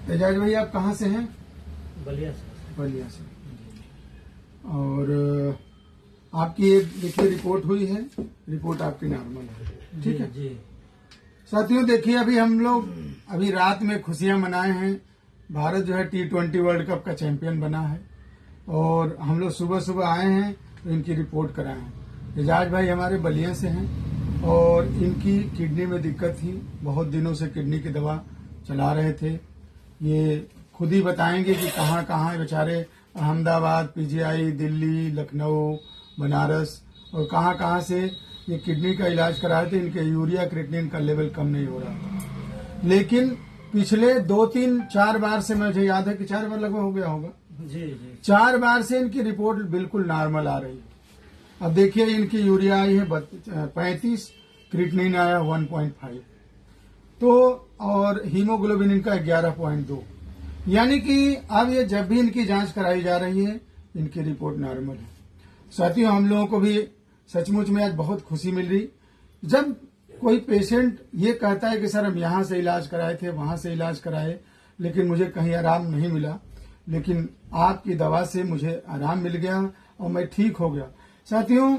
एजाज भाई आप कहाँ से हैं? बलिया से। बलिया से। और आपकी एक देखिए रिपोर्ट हुई है, रिपोर्ट आपकी नॉर्मल है, ठीक है जी। साथियों। देखिए अभी हम लोग अभी रात में खुशियां मनाए हैं, भारत जो है T20 वर्ल्ड कप का चैंपियन बना है और हम लोग सुबह सुबह आए हैं तो इनकी रिपोर्ट कराए हैं। एजाज भाई हमारे बलिया से हैं और इनकी किडनी में दिक्कत थी, बहुत दिनों से किडनी की दवा चला रहे थे। ये खुद ही बताएंगे कि कहाँ कहाँ बेचारे अहमदाबाद, पीजीआई, दिल्ली, लखनऊ, बनारस और कहाँ कहाँ से ये किडनी का इलाज कराए थे। इनके यूरिया क्रिएटिनिन का लेवल कम नहीं हो रहा था, लेकिन पिछले 2-3-4 बार से मुझे याद है कि 4 बार लगभग हो गया होगा जी। 4 बार से इनकी रिपोर्ट बिल्कुल नॉर्मल आ रही है। अब देखिए इनकी यूरिया आई है 35, क्रिएटिनिन आया 1.5 तो और हीमोग्लोबिन इनका 11.2, यानी कि अब ये जब भी इनकी जांच कराई जा रही है इनकी रिपोर्ट नॉर्मल है। साथियों हम लोगों को भी सचमुच में आज बहुत खुशी मिल रही जब कोई पेशेंट ये कहता है कि सर हम यहाँ से इलाज कराए थे, वहां से इलाज कराए, लेकिन मुझे कहीं आराम नहीं मिला, लेकिन आपकी दवा से मुझे आराम मिल गया और मैं ठीक हो गया। साथियों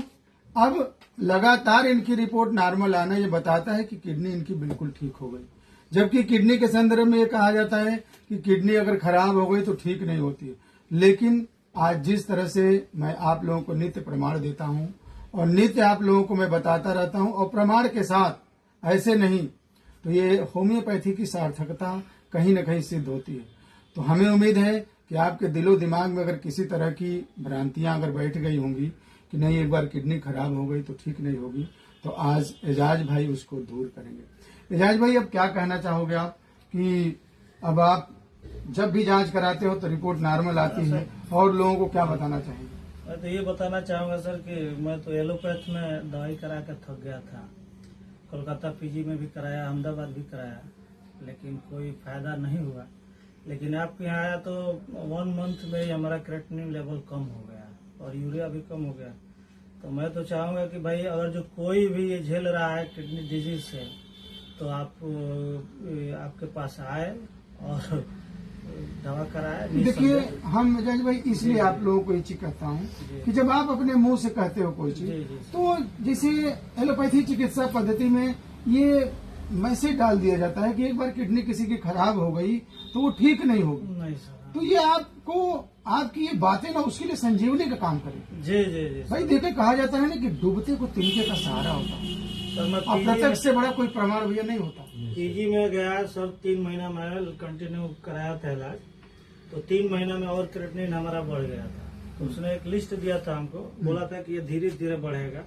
अब लगातार इनकी रिपोर्ट नॉर्मल आना ये बताता है कि किडनी इनकी बिल्कुल ठीक हो गई, जबकि किडनी के संदर्भ में ये कहा जाता है कि किडनी अगर खराब हो गई तो ठीक नहीं होती, लेकिन आज जिस तरह से मैं आप लोगों को नित्य प्रमाण देता हूं और नित्य आप लोगों को मैं बताता रहता हूं और प्रमाण के साथ ऐसे नहीं, तो ये होम्योपैथी की सार्थकता कहीं न कहीं सिद्ध होती है। तो हमें उम्मीद है कि आपके दिलो दिमाग में अगर किसी तरह की भ्रांतियां अगर बैठ गई होंगी कि नहीं एक बार किडनी खराब हो गई तो ठीक नहीं होगी, तो आज एजाज भाई उसको दूर करेंगे। एजाज भाई अब क्या कहना चाहोगे आप कि अब आप जब भी जांच कराते हो तो रिपोर्ट नॉर्मल आती है और लोगों को क्या बताना चाहेंगे? मैं तो ये बताना चाहूंगा सर कि मैं तो एलोपैथ में दवाई करा कर थक गया था। कोलकाता पीजी में भी कराया, अहमदाबाद भी कराया, लेकिन कोई फायदा नहीं हुआ। लेकिन आपके यहाँ आया तो 1 मंथ में ही हमारा क्रिएटिनिन लेवल कम हो गया और यूरिया भी कम हो गया। तो मैं तो चाहूंगा कि भाई अगर जो कोई भी ये झेल रहा है किडनी डिजीज से, तो आप आपके पास आए और दवा कराए। देखिए हम एजाज भाई इसलिए आप लोगों को ये चीज कहता हूँ कि जब आप अपने मुंह से कहते हो कोई चीज, तो जैसे एलोपैथी चिकित्सा पद्धति में ये मैसेज डाल दिया जाता है कि एक बार किडनी किसी की खराब हो गई तो वो ठीक नहीं होगी। नहीं सर, तो ये आपको आपकी ये बातें ना उसके लिए संजीवनी का काम करेगी। जी जी जी भाई देखिए कहा जाता है ना कि डूबते को तिनके का सहारा होता है, सर। मैं अप्रत्यक्ष से बड़ा कोई प्रमाण भैया नहीं होता। पीजी में गया सर, 3 महीना में कंटिन्यू कराया था इलाज, तो 3 महीना में और क्रिएटिनिन हमारा बढ़ गया था। तो उसने एक लिस्ट दिया था हमको, बोला था कि ये धीरे धीरे बढ़ेगा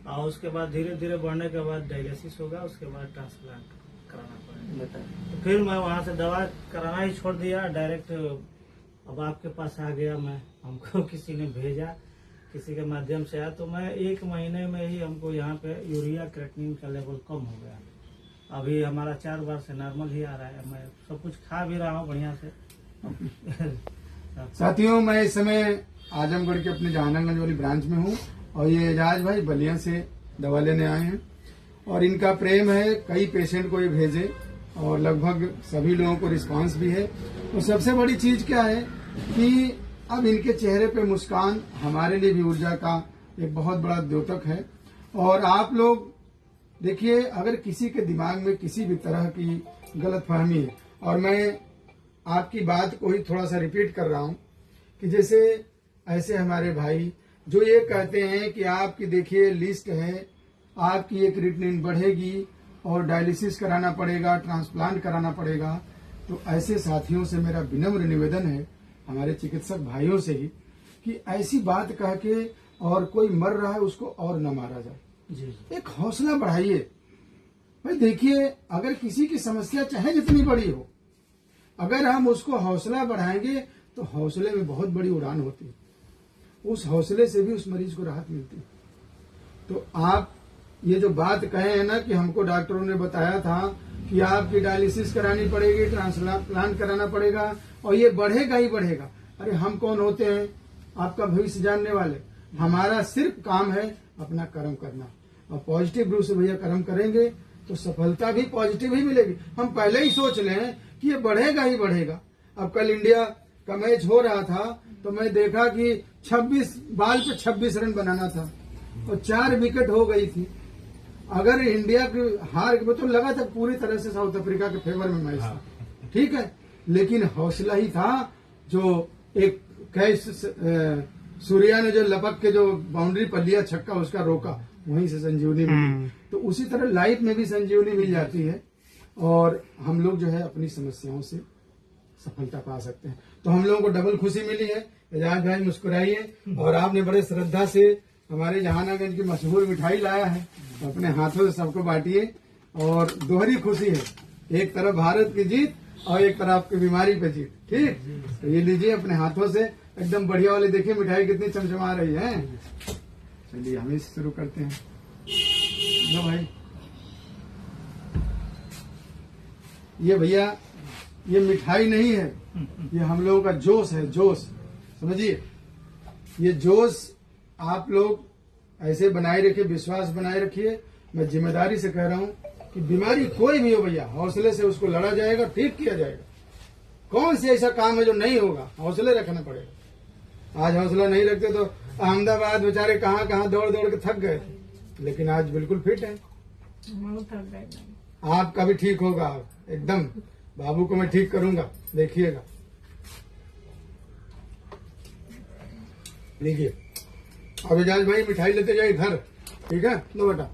और उसके बाद धीरे धीरे बढ़ने के बाद डायलिसिस होगा, उसके बाद ट्रांसप्लांट कराना पड़ेगा। तो फिर मैं वहाँ से दवा कराना ही छोड़ दिया, डायरेक्ट अब आपके पास आ गया मैं। हमको किसी ने भेजा, किसी के माध्यम से आया, तो मैं 1 महीने में ही हमको यहाँ पे यूरिया क्रिएटिनिन का लेवल कम हो गया। अभी हमारा 4 बार से नॉर्मल ही आ रहा है। मैं सब कुछ खा भी रहा हूँ बढ़िया से। साथियों मैं इस समय आजमगढ़ के अपने जहानागंज वाली ब्रांच में हूँ और ये एजाज भाई बलिया से दवा लेने आए हैं और इनका प्रेम है, कई पेशेंट को ये भेजे और लगभग सभी लोगों को रिस्पांस भी है। तो सबसे बड़ी चीज क्या है कि अब इनके चेहरे पे मुस्कान हमारे लिए भी ऊर्जा का एक बहुत बड़ा द्योतक है। और आप लोग देखिए अगर किसी के दिमाग में किसी भी तरह की गलतफहमी है, और मैं आपकी बात को ही थोड़ा सा रिपीट कर रहा हूं कि जैसे ऐसे हमारे भाई जो ये कहते हैं कि आपकी देखिए लिस्ट है, आपकी ये क्रिएटिनिन बढ़ेगी और डायलिसिस कराना पड़ेगा, ट्रांसप्लांट कराना पड़ेगा, तो ऐसे साथियों से मेरा विनम्र निवेदन है, हमारे चिकित्सक भाइयों से ही, कि ऐसी बात कह के और कोई मर रहा है उसको और न मारा जाए। एक हौसला बढ़ाइए भाई। देखिए अगर किसी की समस्या चाहे जितनी बड़ी हो, अगर हम उसको हौसला बढ़ाएंगे तो हौसले में बहुत बड़ी उड़ान होती है, उस हौसले से भी उस मरीज को राहत मिलती है। तो आप ये जो बात कहे हैं ना कि हमको डॉक्टरों ने बताया था कि आपकी डायलिसिस करानी पड़ेगी, ट्रांसप्लांट कराना पड़ेगा और ये बढ़ेगा ही बढ़ेगा। अरे हम कौन होते हैं आपका भविष्य जानने वाले? हमारा सिर्फ काम है अपना कर्म करना, और पॉजिटिव रूप से भैया कर्म करेंगे तो सफलता भी पॉजिटिव ही मिलेगी। हम पहले ही सोच लें कि ये बढ़ेगा ही बढ़ेगा। अब कल इंडिया का मैच हो रहा था तो मैं देखा कि 26 बॉल पे 26 रन बनाना था और 4 विकेट हो गई थी। अगर इंडिया की हार तो लगा था पूरी तरह से साउथ अफ्रीका के फेवर में मैच था, ठीक है, लेकिन हौसला ही था जो एक कैच सूर्या ने जो लपक के जो बाउंड्री पर लिया छक्का उसका रोका, वहीं से संजीवनी मिली। तो उसी तरह लाइफ में भी संजीवनी मिल जाती है और हम लोग जो है अपनी समस्याओं से सफलता पा सकते हैं। तो हम लोगों को डबल खुशी मिली है। एजाज भाई मुस्कुराइए। और आपने बड़े श्रद्धा से हमारे जहानागंज की मशहूर मिठाई लाया है, अपने हाथों से सबको बांटिए और दोहरी खुशी है, एक तरफ भारत की जीत और एक तरफ आपकी बीमारी पे जीत। ठीक, तो ये लीजिए अपने हाथों से, एकदम बढ़िया वाले। देखिए मिठाई कितनी चमचमा रही है। चलिए हम ही शुरू करते हैं। लो भाई, ये भैया ये मिठाई नहीं है, ये हम लोगों का जोश है, जोश, समझिए। ये जोश आप लोग ऐसे बनाए रखिए, विश्वास बनाए रखिए। मैं जिम्मेदारी से कह रहा हूं कि बीमारी कोई भी हो भैया, हौसले से उसको लड़ा जाएगा, ठीक किया जाएगा। कौन सी ऐसा काम है जो नहीं होगा, हौसले रखना पड़ेगा। आज हौसला नहीं रखते तो अहमदाबाद बेचारे कहाँ कहाँ दौड़ दौड़ के थक गए थे, लेकिन आज बिल्कुल फिट है। आपका भी ठीक होगा एकदम। बाबू को मैं ठीक करूंगा, देखिएगा। लीजिए अब एजाज भाई मिठाई लेते जाइए घर, ठीक है। लो बेटा।